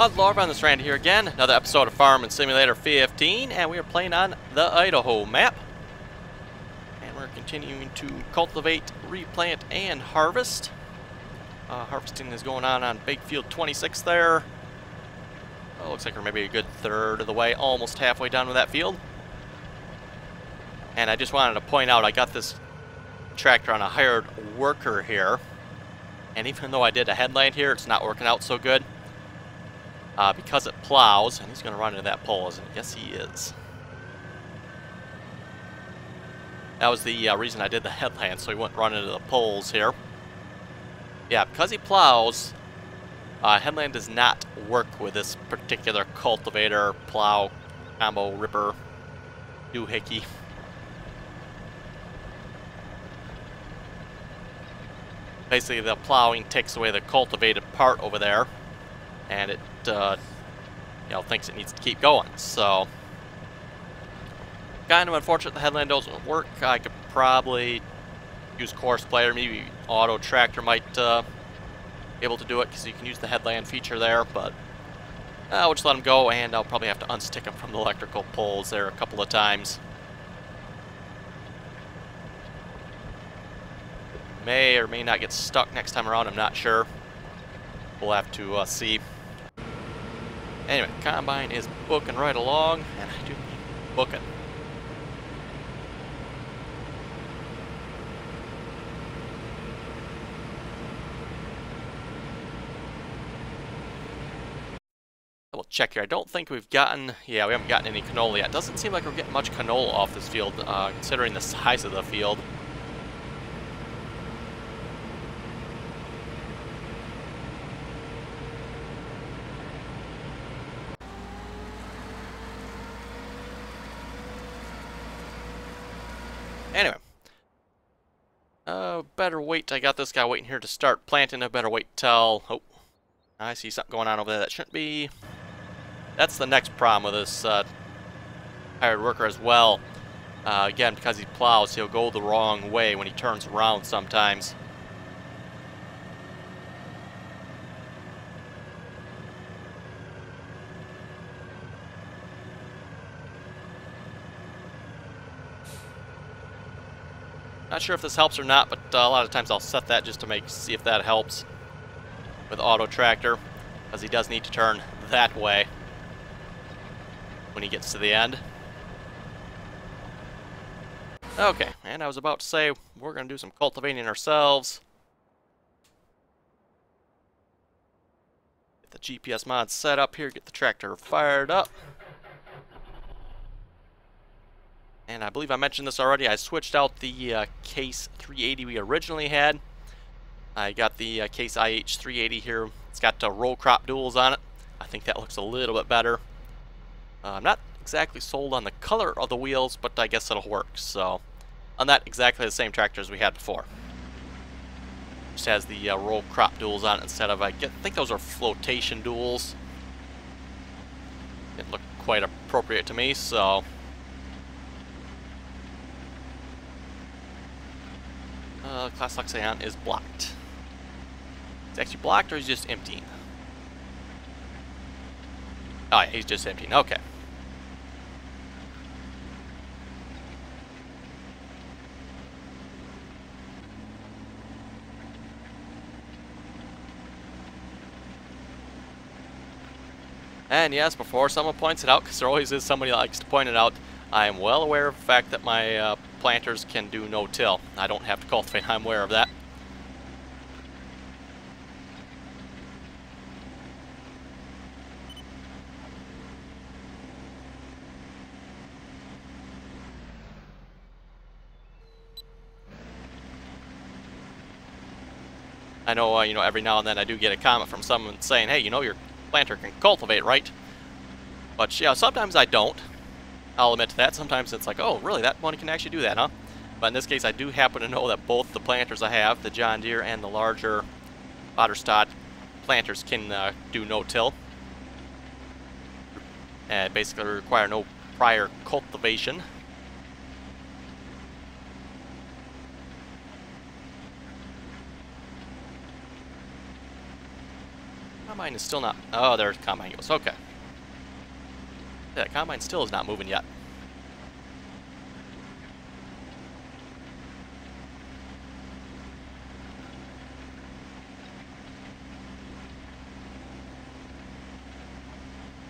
Hello everyone, this is Randy here again, another episode of Farming Simulator 15, and we are playing on the Idaho map. And we're continuing to cultivate, replant, and harvest. Harvesting is going on Big Field 26 there. Oh, looks like we're maybe a good third of the way, almost halfway done with that field. And I just wanted to point out, I got this tractor on a hired worker here. And even though I did a headland here, it's not working out so good. Because it plows, and he's going to run into that pole, isn't he? Yes, he is. That was the reason I did the headland, so he wouldn't run into the poles here. Yeah, because he plows, headland does not work with this particular cultivator, plow, combo, ripper, doohickey. Basically, the plowing takes away the cultivated part over there, and it thinks it needs to keep going. So, kind of unfortunate the headland doesn't work. I could probably use course player, maybe auto tractor might be able to do it because you can use the headland feature there. But we'll just let him go, and I'll probably have to unstick him from the electrical poles there a couple of times. May or may not get stuck next time around. I'm not sure. We'll have to see. Anyway, combine is booking right along, and I do mean booking. We'll check here. I don't think we've gotten, we haven't gotten any canola yet. Doesn't seem like we're getting much canola off this field, considering the size of the field. Anyway, better wait. I got this guy waiting here to start planting. I better wait till... Oh, I see something going on over there that shouldn't be. That's the next problem with this hired worker as well. Again, because he plows, he'll go the wrong way when he turns around sometimes. Not sure if this helps or not, but a lot of times I'll set that just to see if that helps with auto tractor, because he does need to turn that way when he gets to the end. Okay, and I was about to say we're going to do some cultivating ourselves. Get the GPS mod set up here, get the tractor fired up. And I believe I mentioned this already, I switched out the Case 380 we originally had. I got the Case IH 380 here. It's got row crop duals on it. I think that looks a little bit better. I'm not exactly sold on the color of the wheels, but I guess it'll work. So, on that, exactly the same tractor as we had before. Just has the row crop duals on it instead of, I think those are flotation duals. Didn't look quite appropriate to me, so... Class Luxion is blocked. It's actually blocked, or he's just emptying? Oh yeah, he's just emptying. Okay. And yes, before someone points it out, because there always is somebody that likes to point it out, I am well aware of the fact that my planters can do no-till. I don't have to cultivate, I'm aware of that. I know, every now and then I do get a comment from someone saying, hey, your planter can cultivate, right? But, yeah, sometimes I don't. I'll admit to that. Sometimes it's like, oh, really, that one can actually do that, huh? But in this case, I do happen to know that both the planters I have, the John Deere and the larger Otterstad planters, can do no-till. And basically require no prior cultivation. Combine is still not... Oh, there's Combine goes. Okay. Yeah, Combine still is not moving yet.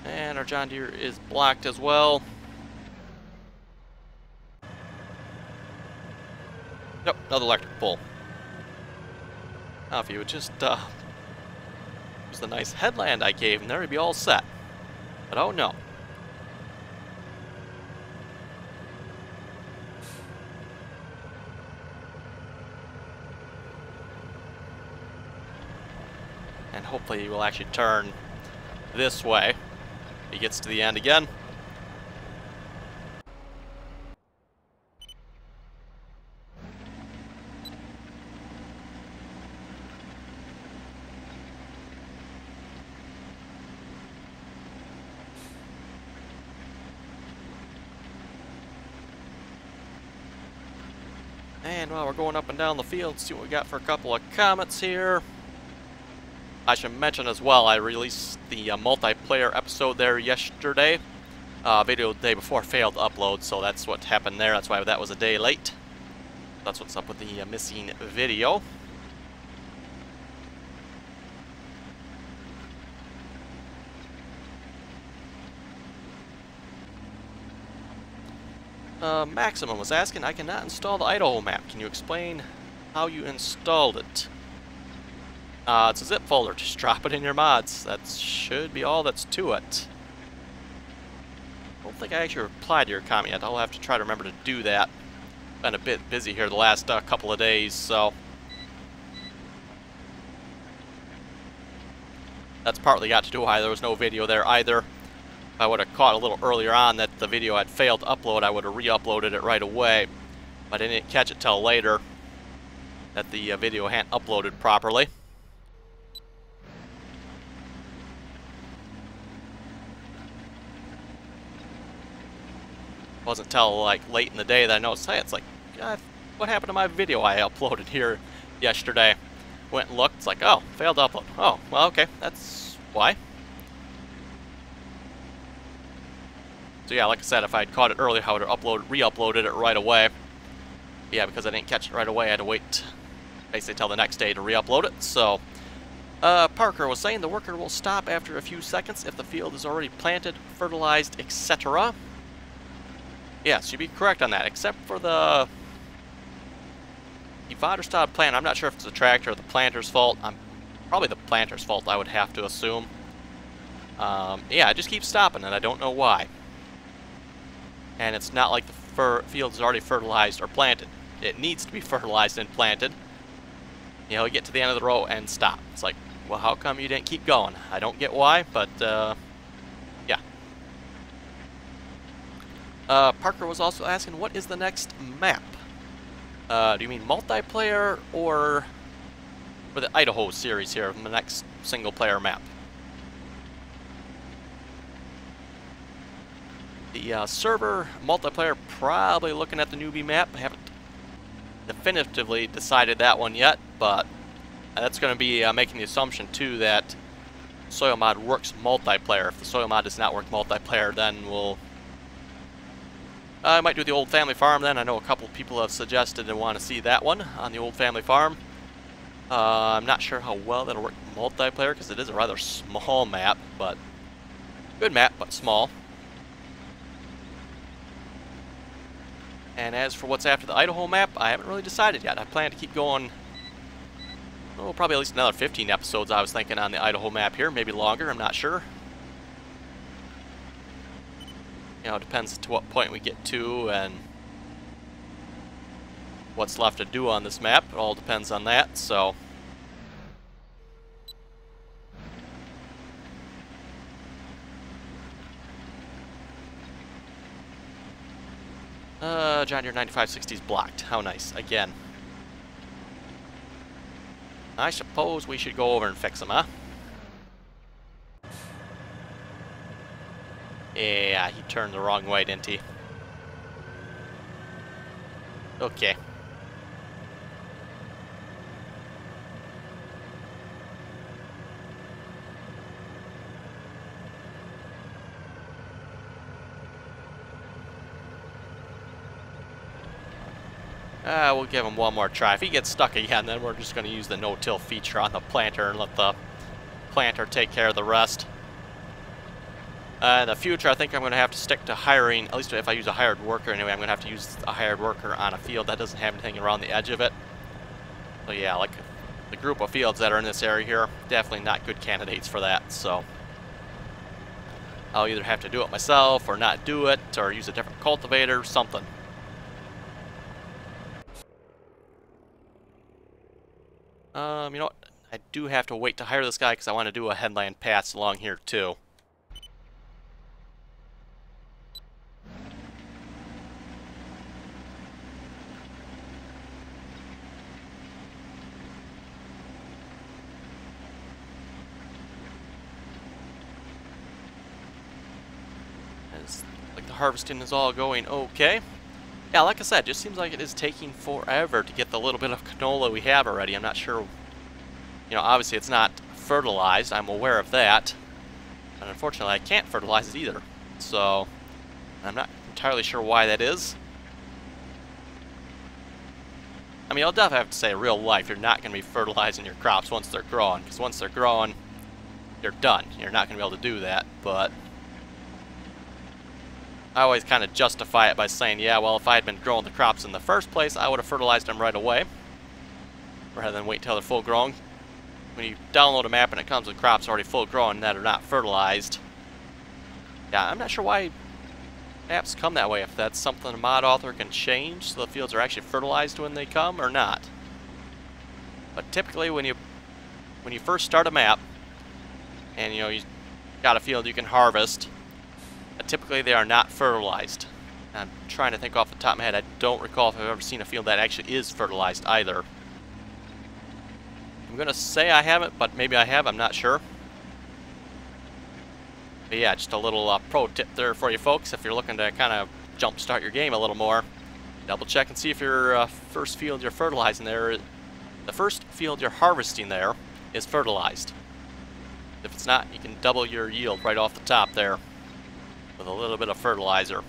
And our John Deere is blocked as well. Yep, another electric pole. Now if you would just use the nice headland I gave him there, he'd be all set. But oh no. And hopefully he will actually turn this way. He gets to the end again. And while we're going up and down the field, see what we got for a couple of comments here. I should mention as well, I released the multiplayer episode there yesterday. Video the day before failed to upload, so that's what happened there. That's why that was a day late. That's what's up with the missing video. Maximum was asking, I cannot install the Idaho map. Can you explain how you installed it? It's a zip folder. Just drop it in your mods. That should be all that's to it. I don't think I actually replied to your comment yet. I'll have to try to remember to do that. Been a bit busy here the last couple of days, so... That's partly got to do why there was no video there either. If I would have caught a little earlier on that the video had failed to upload, I would have re-uploaded it right away. But I didn't catch it till later that the video hadn't uploaded properly. Wasn't until like late in the day that I noticed, hey, it's like, what happened to my video I uploaded here yesterday? Went and looked, it's like, oh, failed to upload. Oh, well, okay, that's why. So yeah, like I said, if I'd caught it earlier, I would have re-uploaded it right away. Yeah, because I didn't catch it right away, I had to wait basically till the next day to re-upload it. So, Parker was saying the worker will stop after a few seconds if the field is already planted, fertilized, etc. Yes, you'd be correct on that, except for the fodder stopped planting. I'm not sure if it's the tractor or the planter's fault. Probably the planter's fault, I would have to assume. Yeah, it just keeps stopping, and I don't know why. And it's not like the field is already fertilized or planted. It needs to be fertilized and planted. You know, you get to the end of the row and stop. It's like, well, how come you didn't keep going? I don't get why, but yeah. Parker was also asking, what is the next map? Do you mean multiplayer or for the Idaho series here, the next single-player map? The server multiplayer, probably looking at the newbie map. I haven't definitively decided that one yet, but that's going to be making the assumption too that soil mod works multiplayer. If the soil mod does not work multiplayer, then we'll I might do the old family farm then. I know a couple of people have suggested they want to see that one on the old family farm. I'm not sure how well that'll work multiplayer because it is a rather small map, but good map, but small. And as for what's after the Idaho map, I haven't really decided yet. I plan to keep going, oh, probably at least another 15 episodes I was thinking on the Idaho map here, maybe longer, I'm not sure. You know, it depends to what point we get to and what's left to do on this map. It all depends on that, so. John Deere 9560 is blocked. How nice. Again. I suppose we should go over and fix them, huh? Yeah, he turned the wrong way, didn't he? Okay. We'll give him one more try. If he gets stuck again, then we're just going to use the no-till feature on the planter and let the planter take care of the rest. In the future, I think I'm going to have to stick to hiring, at least if I use a hired worker anyway, I'm going to have to use a hired worker on a field that doesn't have anything around the edge of it. So yeah, like the group of fields that are in this area here, definitely not good candidates for that. So I'll either have to do it myself or not do it or use a different cultivator, something. You know what? I do have to wait to hire this guy because I want to do a headland pass along here too. Like the harvesting is all going okay. Yeah, like I said, it just seems like it is taking forever to get the little bit of canola we have already. I'm not sure, you know, obviously it's not fertilized, I'm aware of that. And unfortunately I can't fertilize it either. So, I'm not entirely sure why that is. I mean, I'll definitely have to say, real life, you're not going to be fertilizing your crops once they're growing. Because once they're growing, you're done. You're not going to be able to do that, but I always kind of justify it by saying, yeah, well, if I had been growing the crops in the first place, I would have fertilized them right away, rather than wait till they're full grown. When you download a map and it comes with crops already full grown that are not fertilized, yeah, I'm not sure why maps come that way, if that's something a mod author can change so the fields are actually fertilized when they come or not. But typically when you first start a map and you know you got a field you can harvest, typically they are not fertilized. I'm trying to think off the top of my head. I don't recall if I've ever seen a field that actually is fertilized either. I'm going to say I haven't, but maybe I have. I'm not sure. But yeah, just a little pro tip there for you folks. If you're looking to kind of jumpstart your game a little more, double check and see if your first field you're fertilizing there, the first field you're harvesting there is fertilized. If it's not, you can double your yield right off the top there with a little bit of fertilizer.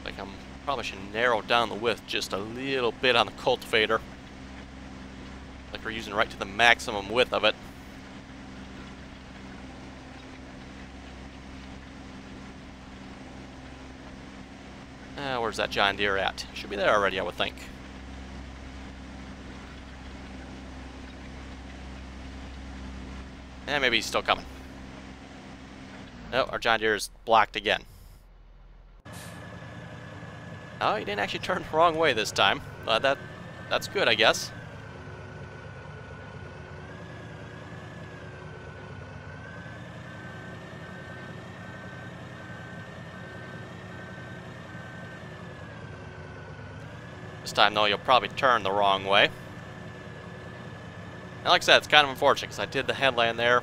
Like I'm probably should narrow down the width just a little bit on the cultivator. Like we're using right to the maximum width of it. Where's that John Deere at? Should be there already, I would think. Maybe he's still coming. No, our John Deere is blocked again. Oh, he didn't actually turn the wrong way this time. That's good, I guess. This time, though, you'll probably turn the wrong way. And like I said, it's kind of unfortunate because I did the headland there.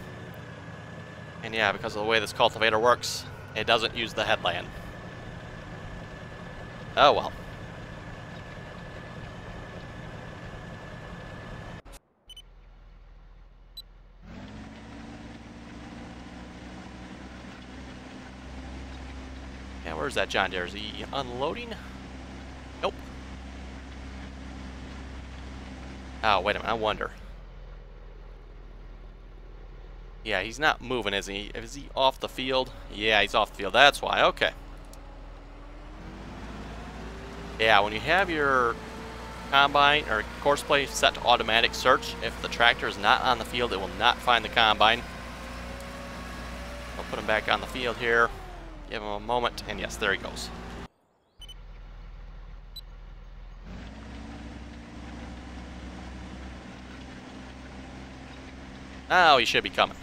And yeah, because of the way this cultivator works, it doesn't use the headland. Oh well. Yeah, where's that John Deere? Is he unloading? Nope. Oh, wait a minute, I wonder. Yeah, he's not moving, is he? Is he off the field? Yeah, he's off the field, that's why, okay. Yeah, when you have your combine or course play set to automatic search, if the tractor is not on the field, it will not find the combine. I'll put him back on the field here, give him a moment, and yes, there he goes. Now he should be coming.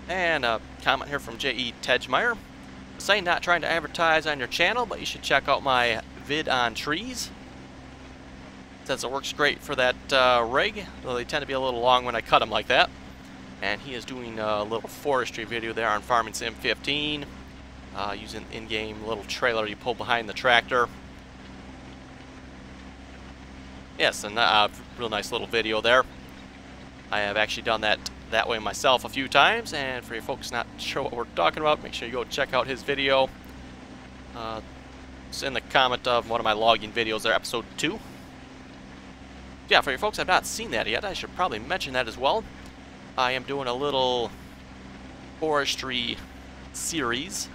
And a comment here from J.E. Tedgemeyer. Saying not trying to advertise on your channel, but you should check out my vid on trees. Says it works great for that rig, though they tend to be a little long when I cut them like that. And he is doing a little forestry video there on Farming Sim 15, using in-game little trailer you pull behind the tractor. Yes, and real nice little video there. I have actually done that way myself a few times, and for you folks not sure what we're talking about, make sure you go check out his video. It's in the comment of one of my logging videos there, episode 2. Yeah, for you folks who have not seen that yet, I should probably mention that as well. I am doing a little forestry series,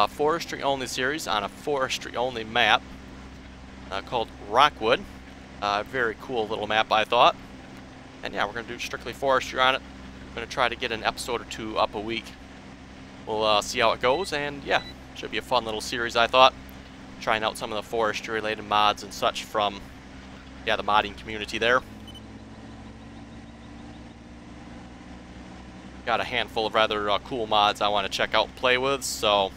forestry only series on a forestry only map called Rockwood. Very cool little map, I thought. And yeah, we're going to do strictly forestry on it. I'm going to try to get an episode or 2 up a week. We'll see how it goes, and yeah, should be a fun little series, I thought. Trying out some of the forestry related mods and such from, yeah, the modding community there. Got a handful of rather cool mods I want to check out and play with, so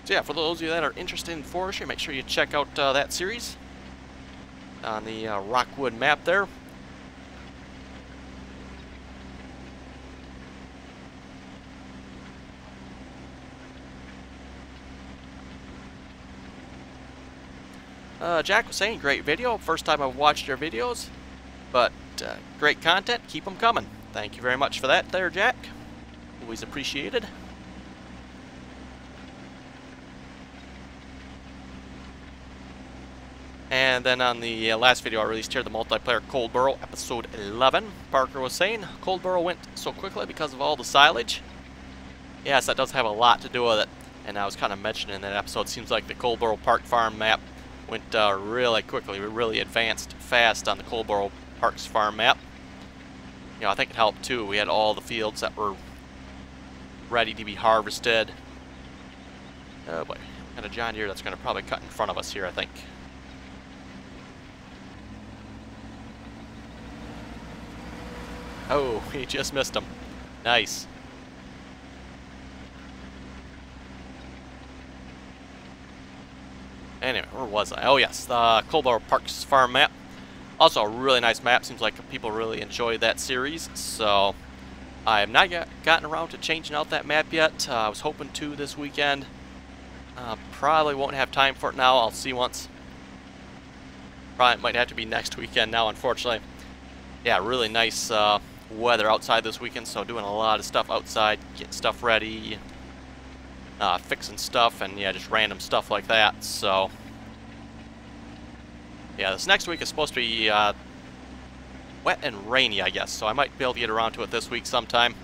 yeah, for those of you that are interested in forestry, make sure you check out that series on the Rockwood map there. Jack was saying, great video. First time I've watched your videos, but great content. Keep them coming. Thank you very much for that there, Jack. Always appreciated. And then on the last video I released here, the multiplayer Cold Burrow, episode 11, Parker was saying Cold Burrow went so quickly because of all the silage. Yes, that does have a lot to do with it. And I was kind of mentioning in that episode, seems like the Cold Burrow Park Farm map went really quickly. We really advanced fast on the Cold Burrow Parks Farm map. You know, I think it helped too. We had all the fields that were ready to be harvested. Oh boy, got a John Deere that's going to probably cut in front of us here, I think. Oh, he just missed him. Nice. Anyway, where was I? Oh yes, the Cold Burrow Parks Farm map. Also a really nice map. Seems like people really enjoyed that series. So I have not gotten around to changing out that map yet. I was hoping to this weekend. Probably won't have time for it now. I'll see once. Probably might have to be next weekend now, unfortunately. Yeah, really nice weather outside this weekend. So doing a lot of stuff outside, getting stuff ready. Fixing stuff, and yeah, just random stuff like that. So yeah, this next week is supposed to be wet and rainy, I guess, so I might be able to get around to it this week sometime.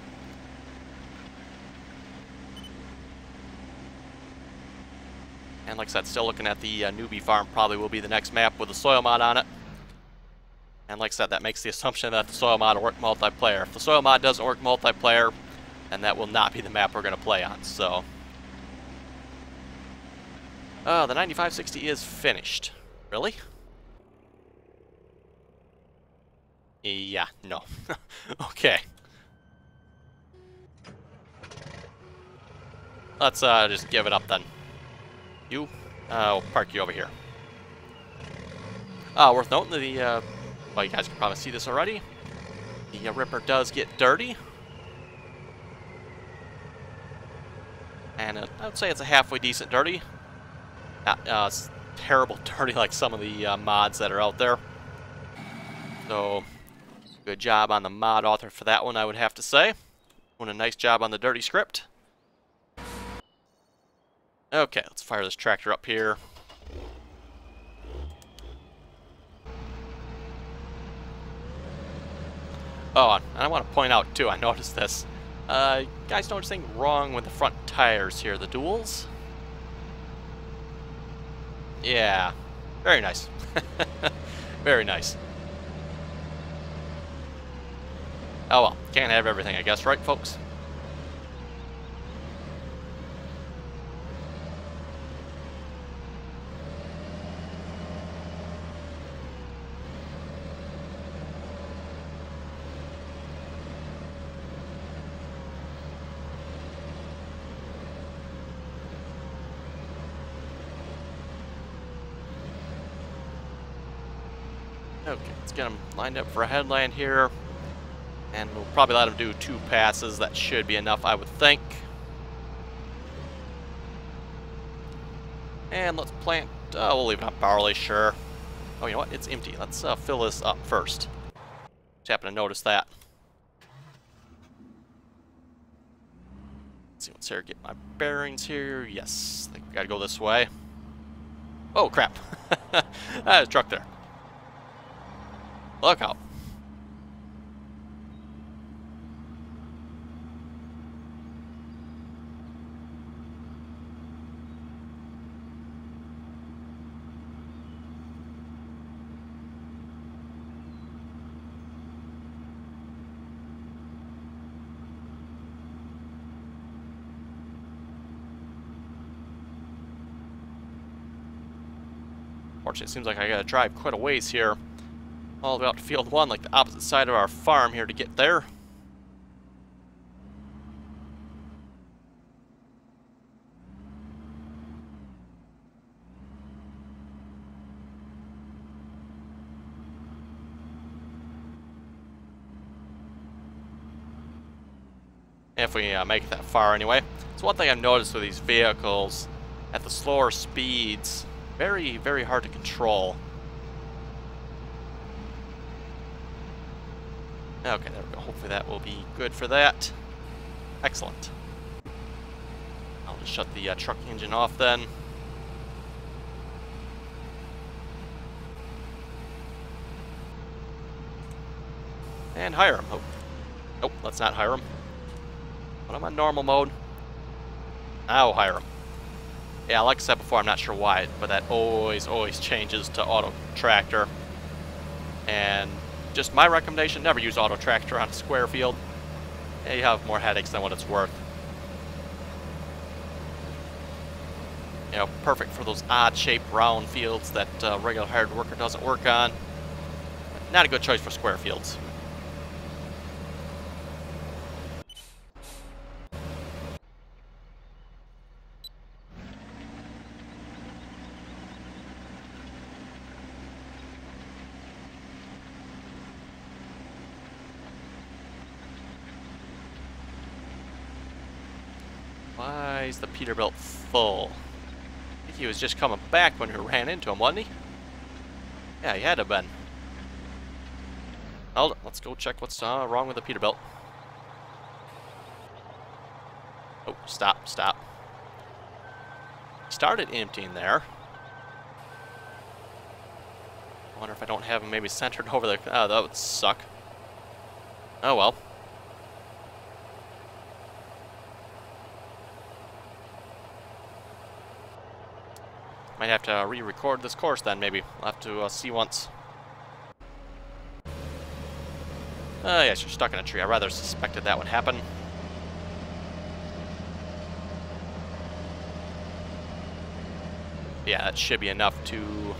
And like I said, still looking at the newbie farm. Probably will be the next map with a soil mod on it. And like I said, that makes the assumption that the soil mod will work multiplayer. If the soil mod doesn't work multiplayer, then that will not be the map we're going to play on. So the 9560 is finished. Really? Yeah, no. Okay. Let's just give it up then. You, we'll park you over here. Worth noting the, well, you guys can probably see this already. The Ripper does get dirty. And I would say it's a halfway decent dirty. Not terrible dirty like some of the mods that are out there. So, good job on the mod author for that one, I would have to say. Doing a nice job on the dirty script. Okay, let's fire this tractor up here. Oh, and I want to point out too, I noticed this. Guys notice anything wrong with the front tires here, the duals? Yeah, very nice. Very nice. Oh well, can't have everything, I guess, right, folks? Okay, let's get him lined up for a headland here. And we'll probably let him do 2 passes. That should be enough, I would think. And let's plant, we'll leave it on barley, sure. Oh, you know what? It's empty. Let's fill this up first. Just happened to notice that. Let's see what's here. Get my bearings here. Yes, I think we gotta go this way. Oh, crap. There's a truck there. Look out. Fortunately, it seems like I gotta drive quite a ways here. All the way out to field 1, like the opposite side of our farm here to get there. If we make it that far anyway. So one thing I've noticed with these vehicles, at the slower speeds, very, very hard to control. Okay, there we go. Hopefully that will be good for that. Excellent. I'll just shut the truck engine off then. And hire him. Oh, nope, let's not hire him. Put him on normal mode. Now hire him. Yeah, like I said before, I'm not sure why, but that always changes to auto tractor. And just my recommendation, never use auto tractor on a square field. Yeah, you have more headaches than what it's worth. You know, perfect for those odd-shaped round fields that regular hired worker doesn't work on. Not a good choice for square fields. Why is the Peterbilt full? I think he was just coming back when we ran into him, wasn't he? Yeah, he had to have been. Hold on, let's go check what's wrong with the Peterbilt. Oh, stop. Started emptying there. I wonder if I don't have him maybe centered over the... Oh, that would suck. Oh well. Might have to re-record this course then, maybe. I'll have to see once. Yes, you're stuck in a tree. I rather suspected that would happen. Yeah, that should be enough to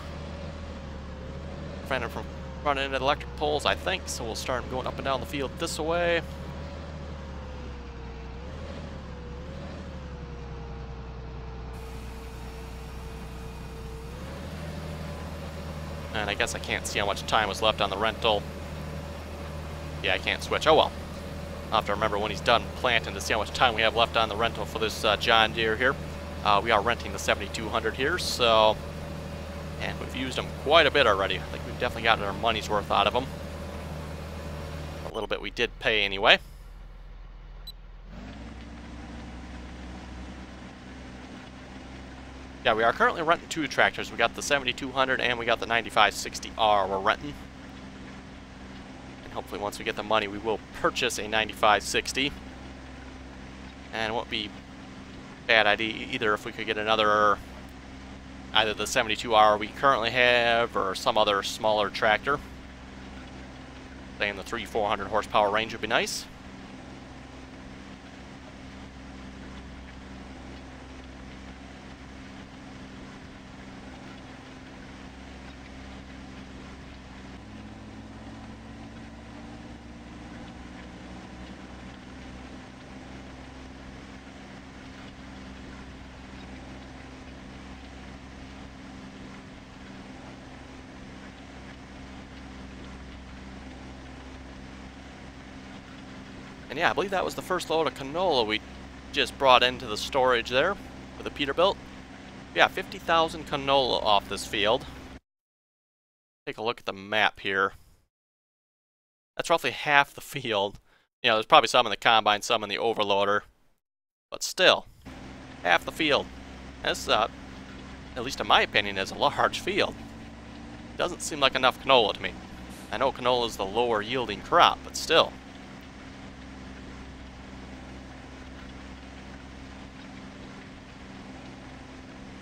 prevent him from running into the electric poles, I think. So we'll start him going up and down the field this way. And I guess I can't see how much time was left on the rental. Yeah, I can't switch. Oh well. I'll have to remember when he's done planting to see how much time we have left on the rental for this John Deere here. We are renting the 7200 here, so... And we've used them quite a bit already. I think we've definitely gotten our money's worth out of them. A little bit we did pay anyway. Yeah, we are currently renting 2 tractors. We got the 7200 and we got the 9560R we're renting. And hopefully once we get the money, we will purchase a 9560. And it won't be a bad idea either if we could get another, either the 72R we currently have or some other smaller tractor. Say in the 300-400 horsepower range would be nice. And yeah, I believe that was the first load of canola we just brought into the storage there with the Peterbilt. Yeah, 50,000 canola off this field. Take a look at the map here. That's roughly half the field. You know, there's probably some in the combine, some in the overloader. But still, half the field. That's, at least in my opinion, is a large field. Doesn't seem like enough canola to me. I know canola is the lower yielding crop, but still.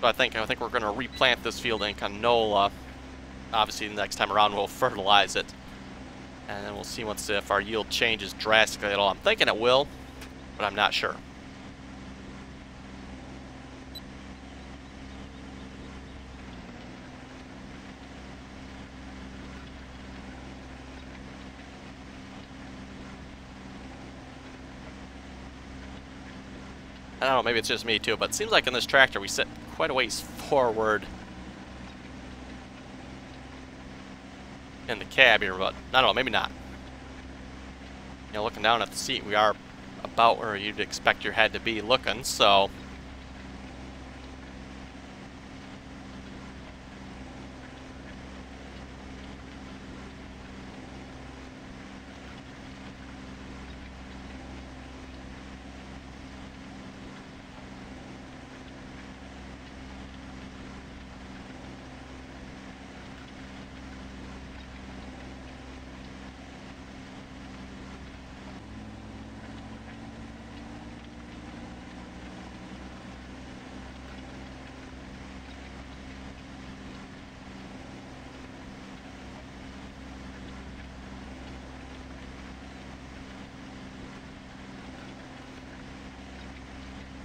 So I think we're going to replant this field in canola. Obviously, the next time around we'll fertilize it, and then we'll see if our yield changes drastically at all. I'm thinking it will, but I'm not sure. I don't know, maybe it's just me too, but it seems like in this tractor we sit quite a ways forward in the cab here, but I don't know, maybe not. You know, looking down at the seat, we are about where you'd expect your head to be looking, so...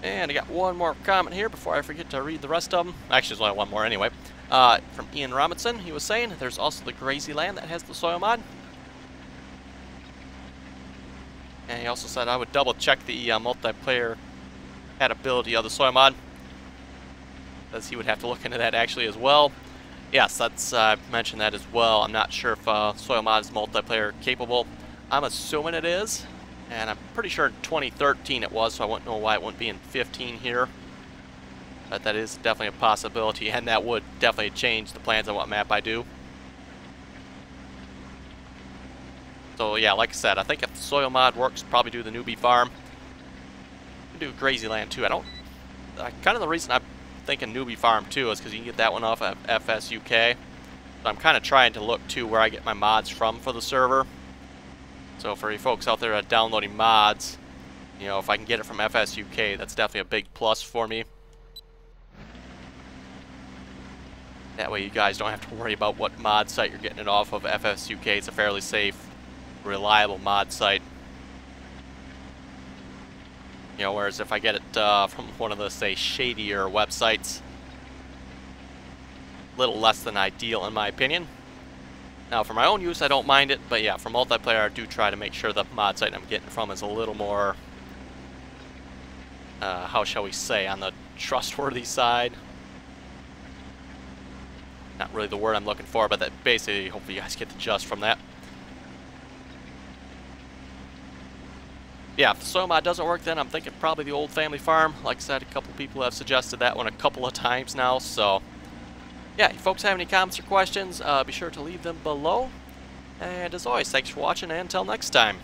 And I got one more comment here before I forget to read the rest of them. Actually, there's only one more anyway. From Ian Robinson, he was saying there's also the Grazy Land that has the soil mod. And he also said I would double check the multiplayer compatibility of the soil mod, as he would have to look into that actually as well. Yes, that's mentioned that as well. I'm not sure if soil mod is multiplayer capable. I'm assuming it is. And I'm pretty sure in 2013 it was, so I wouldn't know why it wouldn't be in 15 here. But that is definitely a possibility, and that would definitely change the plans on what map I do. So yeah, like I said, I think if the soil mod works, probably do the newbie farm. Do Grazy Land too. Kind of the reason I'm thinking newbie farm too is because you can get that one off of FSUK. So I'm kind of trying to look to where I get my mods from for the server. So for you folks out there downloading mods, you know, if I can get it from FSUK, that's definitely a big plus for me. That way you guys don't have to worry about what mod site you're getting it off of. FSUK, it's a fairly safe, reliable mod site. You know, whereas if I get it from one of the, say, shadier websites, a little less than ideal in my opinion. Now, for my own use, I don't mind it, but yeah, for multiplayer, I do try to make sure the mod site I'm getting from is a little more, how shall we say, on the trustworthy side. Not really the word I'm looking for, but that basically, hopefully you guys get the gist from that. Yeah, if the soil mod doesn't work, then I'm thinking probably the old family farm. Like I said, a couple people have suggested that one a couple of times now, so... yeah, if you folks have any comments or questions, be sure to leave them below. And as always, thanks for watching, and until next time.